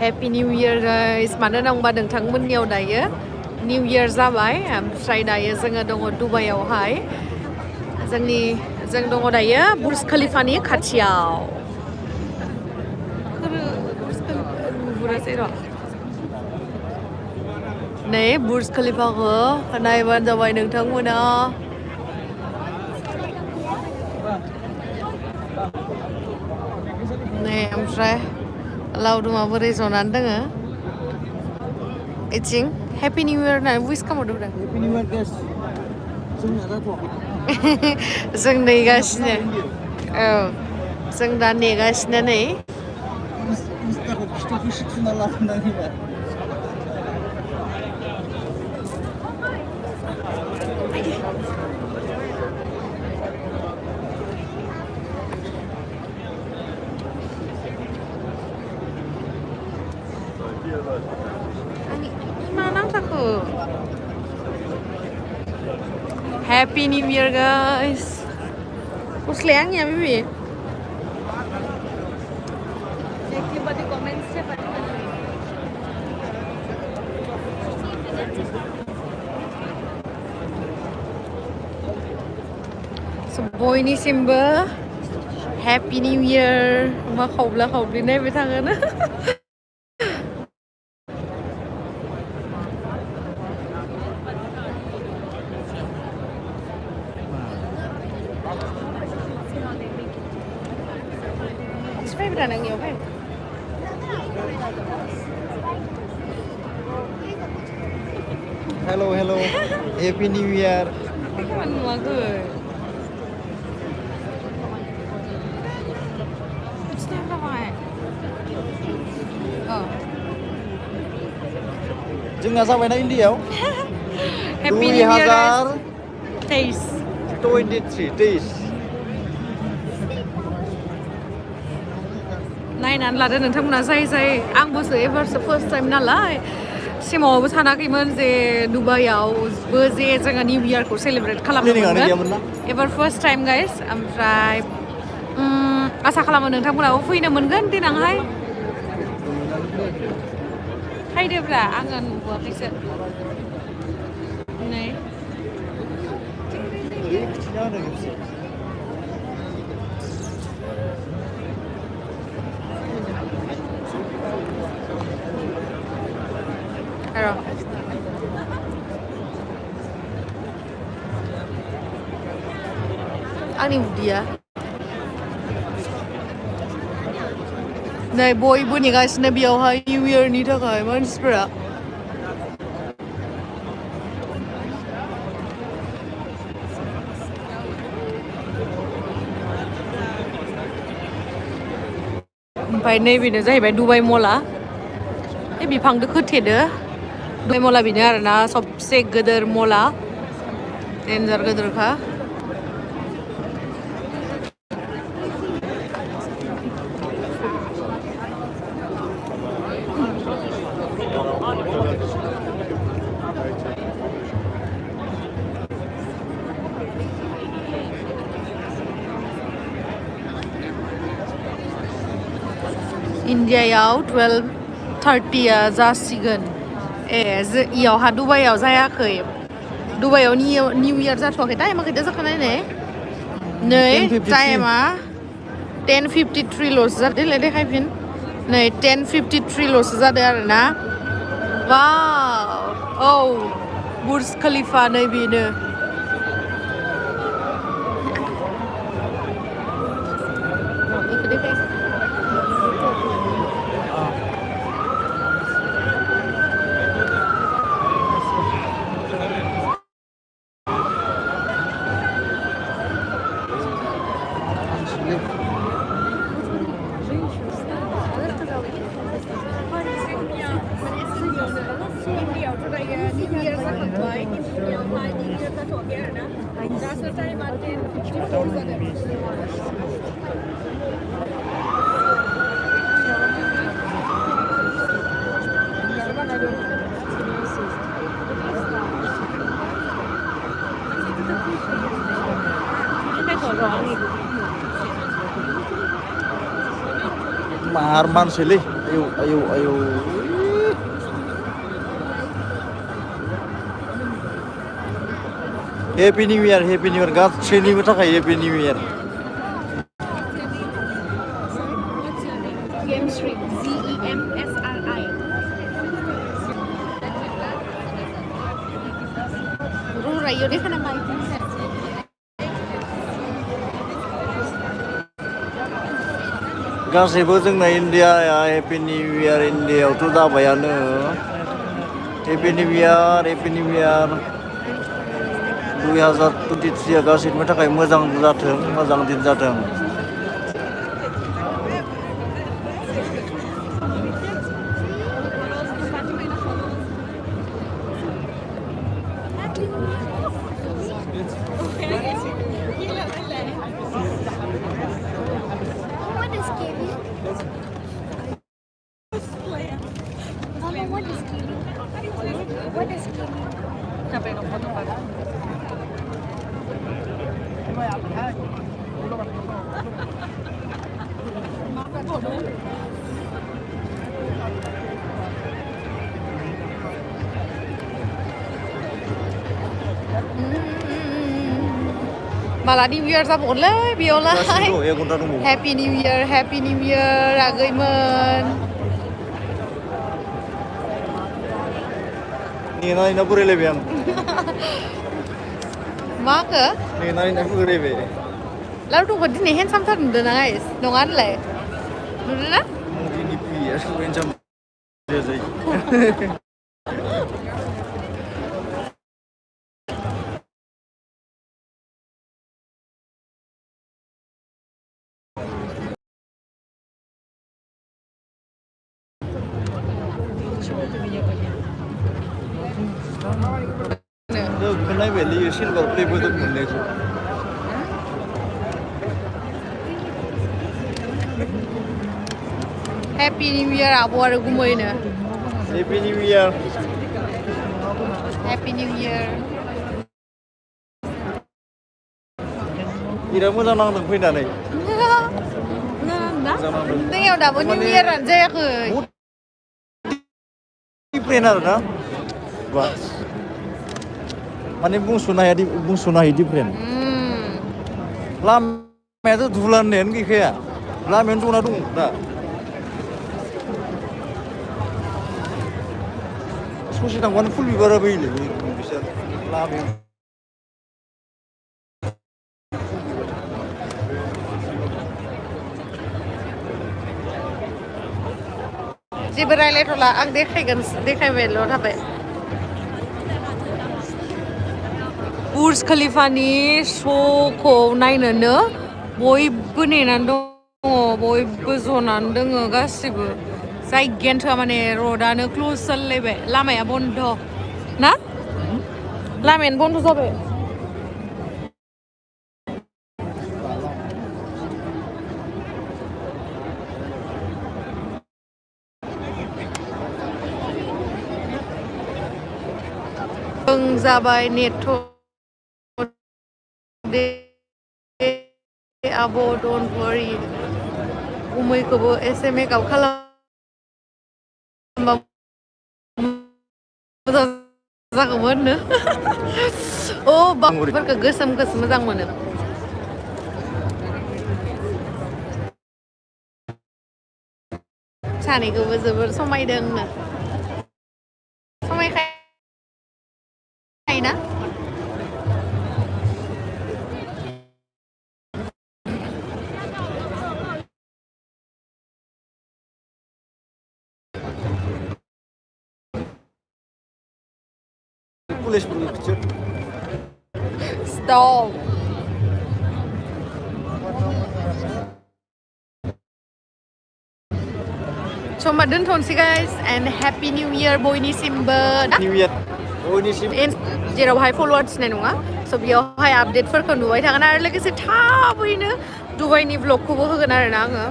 Happy New Year guys. मानो होनबा नोंथांमोननियाव दायो New Year जाबाय ओमफ्राय दायो जोङो दङ दुबाइयावहाय जों दङ दायो बुर्ज खलिफानि खाथियाव नै बुर्ज खलिफाखौ नायबानो जाबाय नोंथांमोना नै ओमफ्राय लावदुमा बोरै जनानै दोङो इथिं Happy New Year होननानै wish खालामहरदों Happy New Year guys जोंना जाथ'वाखै जों नेगासिनो औ जों दा नेगासिनो नै मिस्टारखौ खिथुखौ सिथुना लाबोनानै Happy New Year guys. Guslayang ya bibi. Coba di komen siapa. Bयनिसिमबो Happy New Year. मा खावब्ला खावब्लि नायबाय थाङोना. Hello, hello. Happy New Year. जोंना जाबायना इन्डियायाव Happy New Year guys. 2023 नायनानै लादो नोंथांमोना जाय आंबोसो एबारसो फार्स्ट टाइम नालाय सिमाङावबो सानाखैमोन जे दुबाइयावबो जे जोङो निउ इयारखौ सेलेब्रेट खालामनो मोनगोन एबार फार्स्ट टाइम गाइस ओमफ्राय आसा खालामो नोंथांमोनाबो फैनो मोनगोन देनांहाय फैदोब्रा आङो नुबोआखैसो नै आंनि उदैया नै बयबो नेगासिनो बेयावहाय निउ इयारनि थाखाय मानसिफोरा ओमफ्राय नैबेनो जाहैबाय दुबाइ मला बे बिफांदो खोथेदो दुबाइ मला बेनो आरोना सबसे गोदोर मला डेन्जार गोदोरखा इन्डियायाव 12:30 जासिगोन इयावहा दुबाइयाव जायाखै दुबाइयाव निउ इयार जाथ'वाखै टाइमा खैथा जाखानाय नै टाइमा 10:53 ल'सो जादों देलाय देखायफिन नै 10:53 ल'सो जादों आरोना वाव औ बुर्ज खलिफा नै बेनो इखो देखाय Mahar man sili ayo. Happy New Year गासैनिबो थाखाय Happy New Year. Gemsri, GEMSRI. Rayo deh kana mai. गासैबो जोंना इन्डियाया Happy New Year इन्डियायावथ' जाबायानो Happy New Year 2023 गासैनिबो थाखाय मोजां जाथों मोजां दिन जाथों Malah New Year जाबावगोनलै बेयावलाय Happy New Year आगैमोन नेनानैनो बोरायलायबाय आं माखो नेनानैनो बोरायबाय लावदुंखौ दिनै हेन्डसामथार नुदों ना गाइस नङा होनलाय नुदों ना दिनै फैया हेन्डसाम जायो खोनायबायलै सिलभार प्लेबो दं मोननायखौ Happy New Year आब' आरो गुमैनो Happy New Year बिराद मोजां नांदों फैनानै दैयाव दाबो New Year-आनो जायाखै डिफरेन्ट आरो ना माने बुंस'नो हायो डिफरेन्ट लामायाथ' धुलान्नायानो गैखाया लामायानो जना दं दा ससे थांबानो फुल बिबारा बोयोलै बिसोर लामायाव जेबो रायलायथ'ला आं देखायबायल' थाबाय बुर्ज खलिफानि श'खौ नायनोनो बयबो नेनानै दङ बयबो जनानै दङ गासिबो जायगायानोथोआ माने र'डानो क्ल'ज जालायबाय लामाया बन्द ना लामायानो बन्द जाबाय जाबाय नेट आब' डन्ट वरि उमैखौबो एसे मेकआप खालामबा मोजां जागौमोन नो बाफोरखौ गोसोमखौसो मोजां मोनो सानैखौबो जोबोर समायदोंनो समायखायोना Stop. So hoमबा दोनथ'नोसै guys and happy new year बयनिसिमबो New Year बयनिसिम जेरावहाय फलोवार्स सिनाय नङा स' बेयावहाय आपडेटफोरखौ नुबाय थागोन आरो लोगोसे थाबैनो दुबाइनि ब्लगखौबो होगोन आरोना आङो